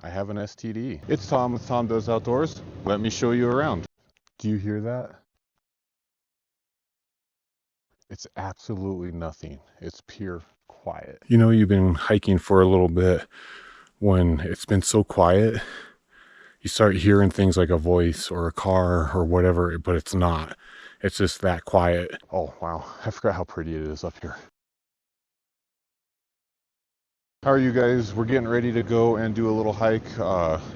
I have an STD. It's Tom with Tom Does Outdoors. Let me show you around. Do you hear that? It's absolutely nothing. It's pure quiet. You know, you've been hiking for a little bit. When it's been so quiet, you start hearing things like a voice or a car or whatever, but it's not. It's just that quiet. Oh, wow. I forgot how pretty it is up here. How are you guys? We're getting ready to go and do a little hike.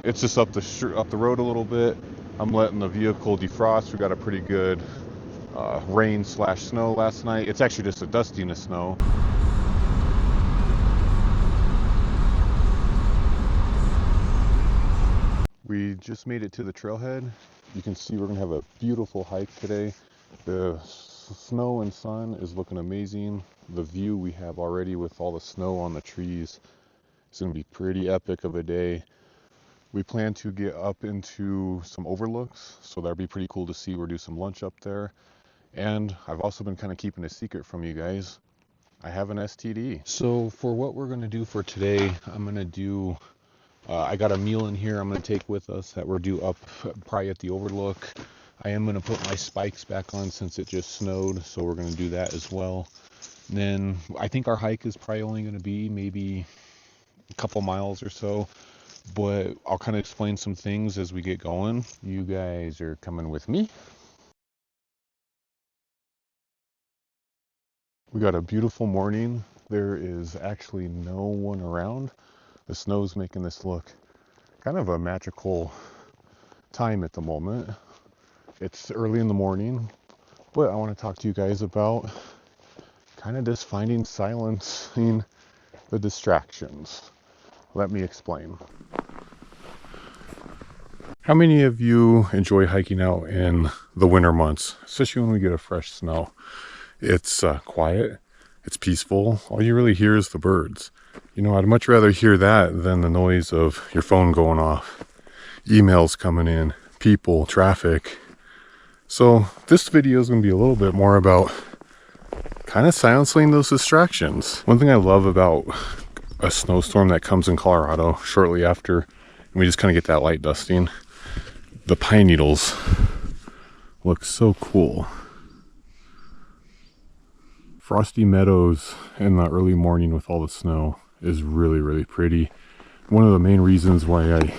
It's just up the road a little bit. I'm letting the vehicle defrost. We got a pretty good rain/snow last night. It's actually just a dusting of snow. We just made it to the trailhead. You can see we're gonna have a beautiful hike today. The snow and sun is looking amazing. The view we have already with all the snow on the trees is gonna be pretty epic of a day. We plan to get up into some overlooks, so that'd be pretty cool to see. We'll do some lunch up there. And I've also been kind of keeping a secret from you guys. I have an STD. So for what we're gonna do for today, I'm gonna do I got a meal in here I'm going to take with us that we're due up probably at the overlook. I am going to put my spikes back on since it just snowed, so we're going to do that as well. And then I think our hike is probably only going to be maybe a couple miles or so, but I'll kind of explain some things as we get going. You guys are coming with me. We got a beautiful morning. There is actually no one around. The snow's making this look kind of a magical time at the moment. It's early in the morning, but I want to talk to you guys about kind of just finding silence in the distractions. Let me explain. How many of you enjoy hiking out in the winter months, especially when we get a fresh snow? It's quiet, it's peaceful. All you really hear is the birds. You know, I'd much rather hear that than the noise of your phone going off, emails coming in, people, traffic. So this video is going to be a little bit more about kind of silencing those distractions. One thing I love about a snowstorm that comes in Colorado shortly after, and we just kind of get that light dusting, the pine needles look so cool. Frosty meadows in the early morning with all the snow is really, really pretty. One of the main reasons why I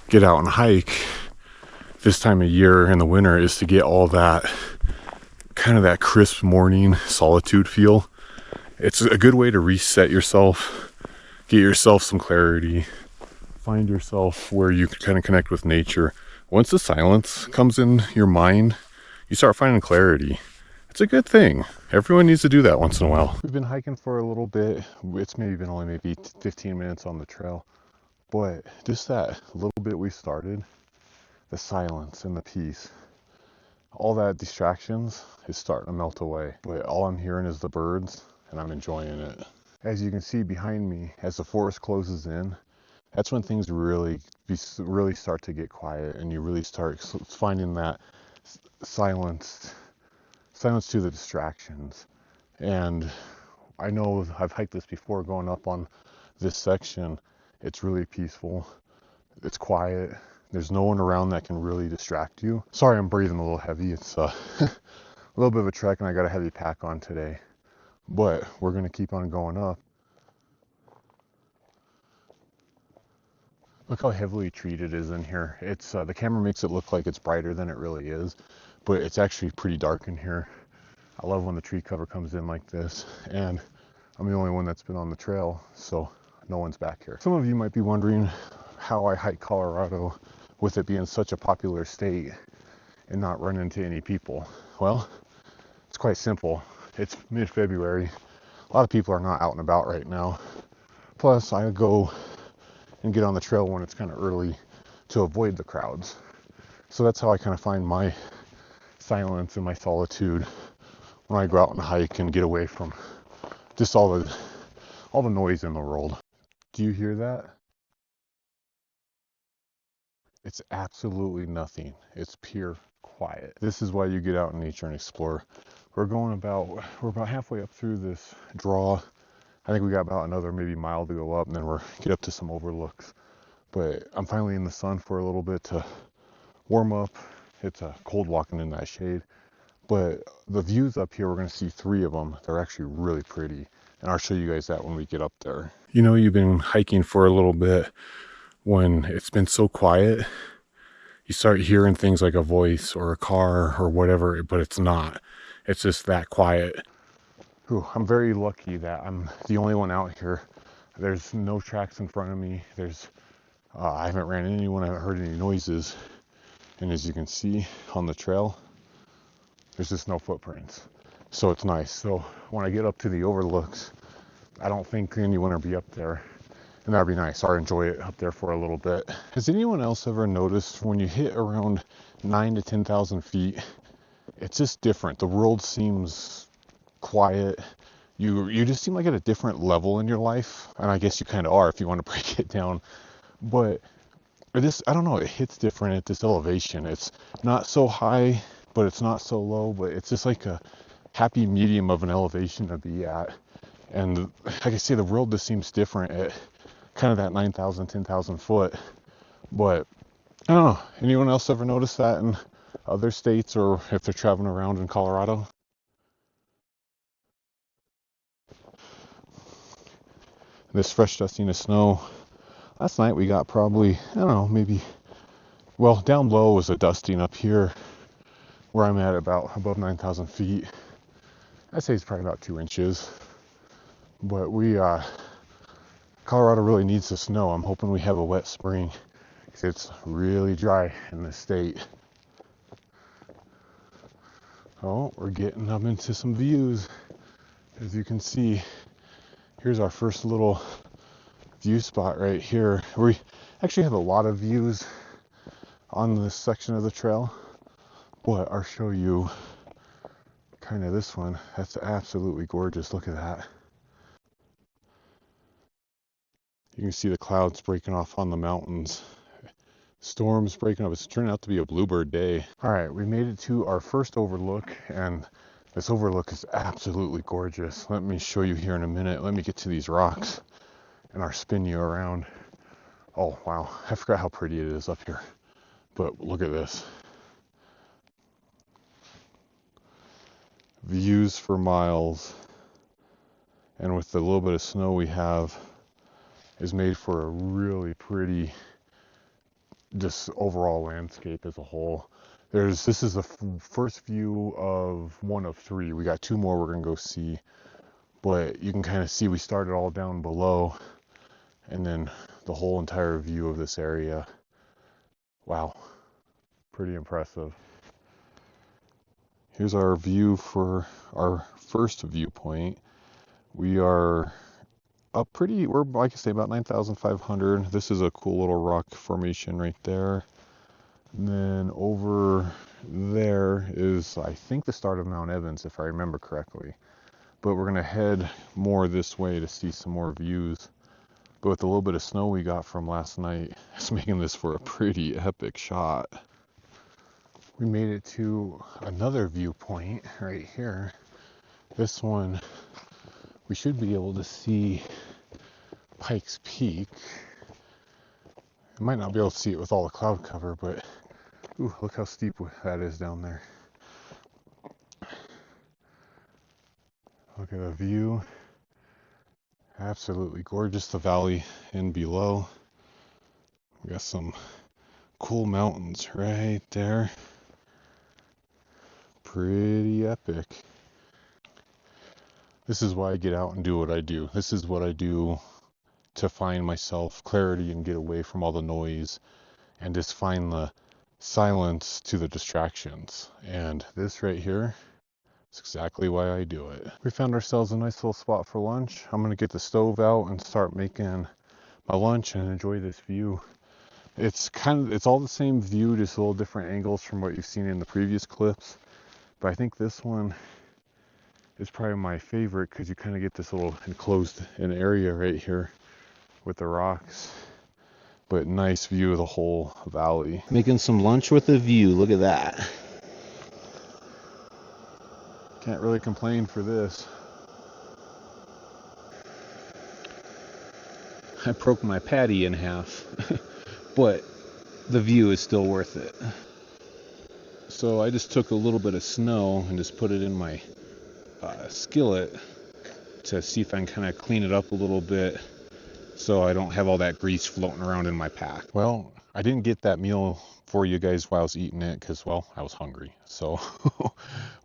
get out and hike this time of year in the winter is to get all that kind of that crisp morning solitude feel. It's a good way to reset yourself, get yourself some clarity, find yourself where you can kind of connect with nature. Once the silence comes in your mind, you start finding clarity. It's a good thing. Everyone needs to do that once in a while. We've been hiking for a little bit. It's maybe 15 minutes on the trail, but just that little bit we started, the silence and the peace, all that distractions is starting to melt away. But all I'm hearing is the birds, and I'm enjoying it. As you can see behind me, as the forest closes in, that's when things really start to get quiet, and you really start finding that silence to the distractions. And I know I've hiked this before, going up on this section. It's really peaceful, it's quiet, there's no one around that can really distract you. Sorry, I'm breathing a little heavy. It's a little bit of a trek, and I got a heavy pack on today, but we're gonna keep on going up. Look how heavily treated it is in here. It's the camera makes it look like it's brighter than it really is, but it's actually pretty dark in here. I love when the tree cover comes in like this, and I'm the only one that's been on the trail, so no one's back here. Some of you might be wondering how I hike Colorado with it being such a popular state and not run into any people. Well, it's quite simple. It's mid-February. A lot of people are not out and about right now. Plus, I go and get on the trail when it's kind of early to avoid the crowds. So that's how I kind of find my silence and my solitude when I go out and hike and get away from just all the noise in the world. Do you hear that? It's absolutely nothing. It's pure quiet. This is why you get out in nature and explore. We're about halfway up through this draw. I think we got about another maybe mile to go up, and then we're get up to some overlooks. but I'm finally in the sun for a little bit to warm up. It's cold walking in that shade, but the views up here, we're going to see 3 of them. They're actually really pretty, and I'll show you guys that when we get up there. You know, you've been hiking for a little bit when it's been so quiet, you start hearing things like a voice or a car or whatever, but it's not. It's just that quiet. Ooh, I'm very lucky that I'm the only one out here. There's no tracks in front of me. I haven't ran into anyone, I haven't heard any noises. And as you can see on the trail, there's just no footprints. So it's nice. So when I get up to the overlooks, I don't think anyone will be up there. And that'd be nice. I'll enjoy it up there for a little bit. Has anyone else ever noticed when you hit around 9,000 to 10,000 feet, it's just different. The world seems quiet. You just seem like at a different level in your life. And I guess you kind of are if you want to break it down. But I don't know, it hits different at this elevation. It's not so high, but it's not so low, but it's just like a happy medium of an elevation to be at. And like I say, the world just seems different at kind of that 9,000, 10,000 foot. But I don't know, anyone else ever notice that in other states or if they're traveling around in Colorado? This fresh dusting of snow. Last night we got probably, I don't know, maybe, well, down low was a dusting. Up here where I'm at about above 9,000 feet, I'd say it's probably about 2 inches. But Colorado really needs the snow. I'm hoping we have a wet spring because it's really dry in this state. Oh, we're getting up into some views. As you can see, here's our first little view spot right here. We actually have a lot of views on this section of the trail, but I'll show you kind of this one. That's absolutely gorgeous. Look at that. You can see the clouds breaking off on the mountains. Storms breaking up. It's turning out to be a bluebird day. All right, we made it to our first overlook, and this overlook is absolutely gorgeous. Let me show you here in a minute. Let me get to these rocks and I'll spin you around. Oh, wow. I forgot how pretty it is up here. But look at this. Views for miles. And with the little bit of snow we have, is made for a really pretty just overall landscape as a whole. This is the first view of 1 of 3. We got 2 more we're gonna go see, but you can kind of see we started all down below and then the whole entire view of this area. Wow, pretty impressive. Here's our view for our first viewpoint. We are up we're like I say about 9,500. This is a cool little rock formation right there. And then over there is, I think, the start of Mount Evans, if I remember correctly. But we're gonna head more this way to see some more views. But with a little bit of snow we got from last night, it's making this for a pretty epic shot. We made it to another viewpoint right here. This one, we should be able to see Pikes Peak. I might not be able to see it with all the cloud cover, but ooh, look how steep that is down there. Look at the view. Absolutely gorgeous. The valley in below. We got some cool mountains right there. Pretty epic. This is why I get out and do what I do. This is what I do to find myself clarity and get away from all the noise and just find the silence to the distractions. And this right here is exactly why I do it. We found ourselves a nice little spot for lunch. I'm gonna get the stove out and start making my lunch and enjoy this view. It's all the same view, just a little different angles from what you've seen in the previous clips. But I think this one is probably my favorite because you kind of get this little enclosed area right here with the rocks. But nice view of the whole valley. Making some lunch with a view. Look at that. Can't really complain for this. I broke my patty in half. but the view is still worth it. So I just took a little bit of snow and just put it in my skillet to see if I can kind of clean it up a little bit so I don't have all that grease floating around in my pack. Well, I didn't get that meal for you guys while I was eating it because, well, I was hungry. So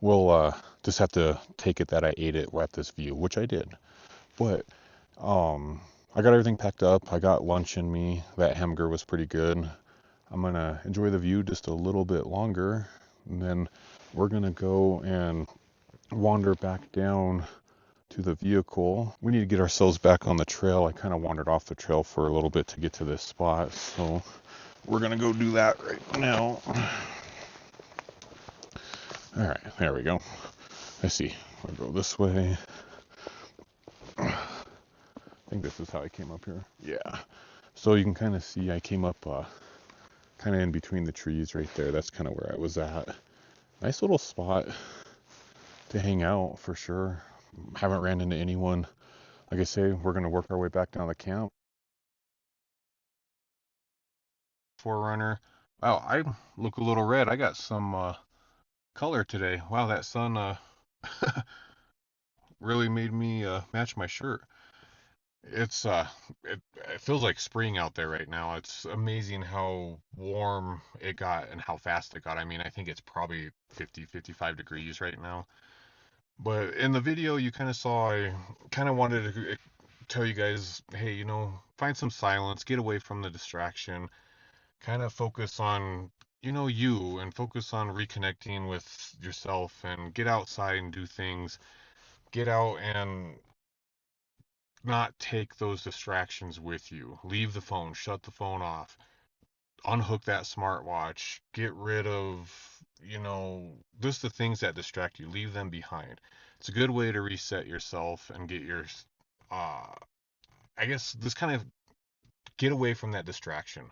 we'll just have to take it that I ate it at this view, which I did. But I got everything packed up. I got lunch in me. That hamburger was pretty good. I'm gonna enjoy the view just a little bit longer, and then we're gonna go and wander back down to the vehicle. We need to get ourselves back on the trail. I kind of wandered off the trail for a little bit to get to this spot, so we're gonna go do that right now. All right, there we go. Let's see. I'll go this way. I think this is how I came up here. Yeah. So you can kind of see I came up kind of in between the trees right there. That's kind of where I was at. Nice little spot to hang out for sure. Haven't ran into anyone. Like I say, we're gonna work our way back down the camp. Forerunner. Wow, I look a little red. I got some color today. Wow, that sun really made me match my shirt. It's it feels like spring out there right now. It's amazing how warm it got and how fast it got. I mean, I think it's probably 50, 55 degrees right now. But in the video you kind of saw, I kind of wanted to tell you guys, hey, find some silence, get away from the distraction, kind of focus on, you, and focus on reconnecting with yourself and get outside and do things. Get out and not take those distractions with you. Leave the phone, shut the phone off, unhook that smartwatch, get rid of, just the things that distract you, leave them behind. It's a good way to reset yourself and get your, uh, I guess, just kind of get away from that distraction.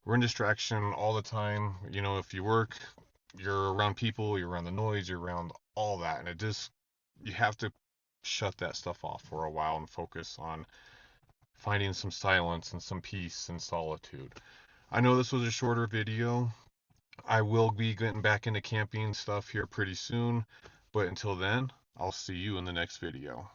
We're in distraction all the time. If you work, you're around people, you're around the noise, you're around all that. And you have to shut that stuff off for a while and focus on finding some silence and some peace and solitude. I know this was a shorter video. I will be getting back into camping stuff here pretty soon, but until then, I'll see you in the next video.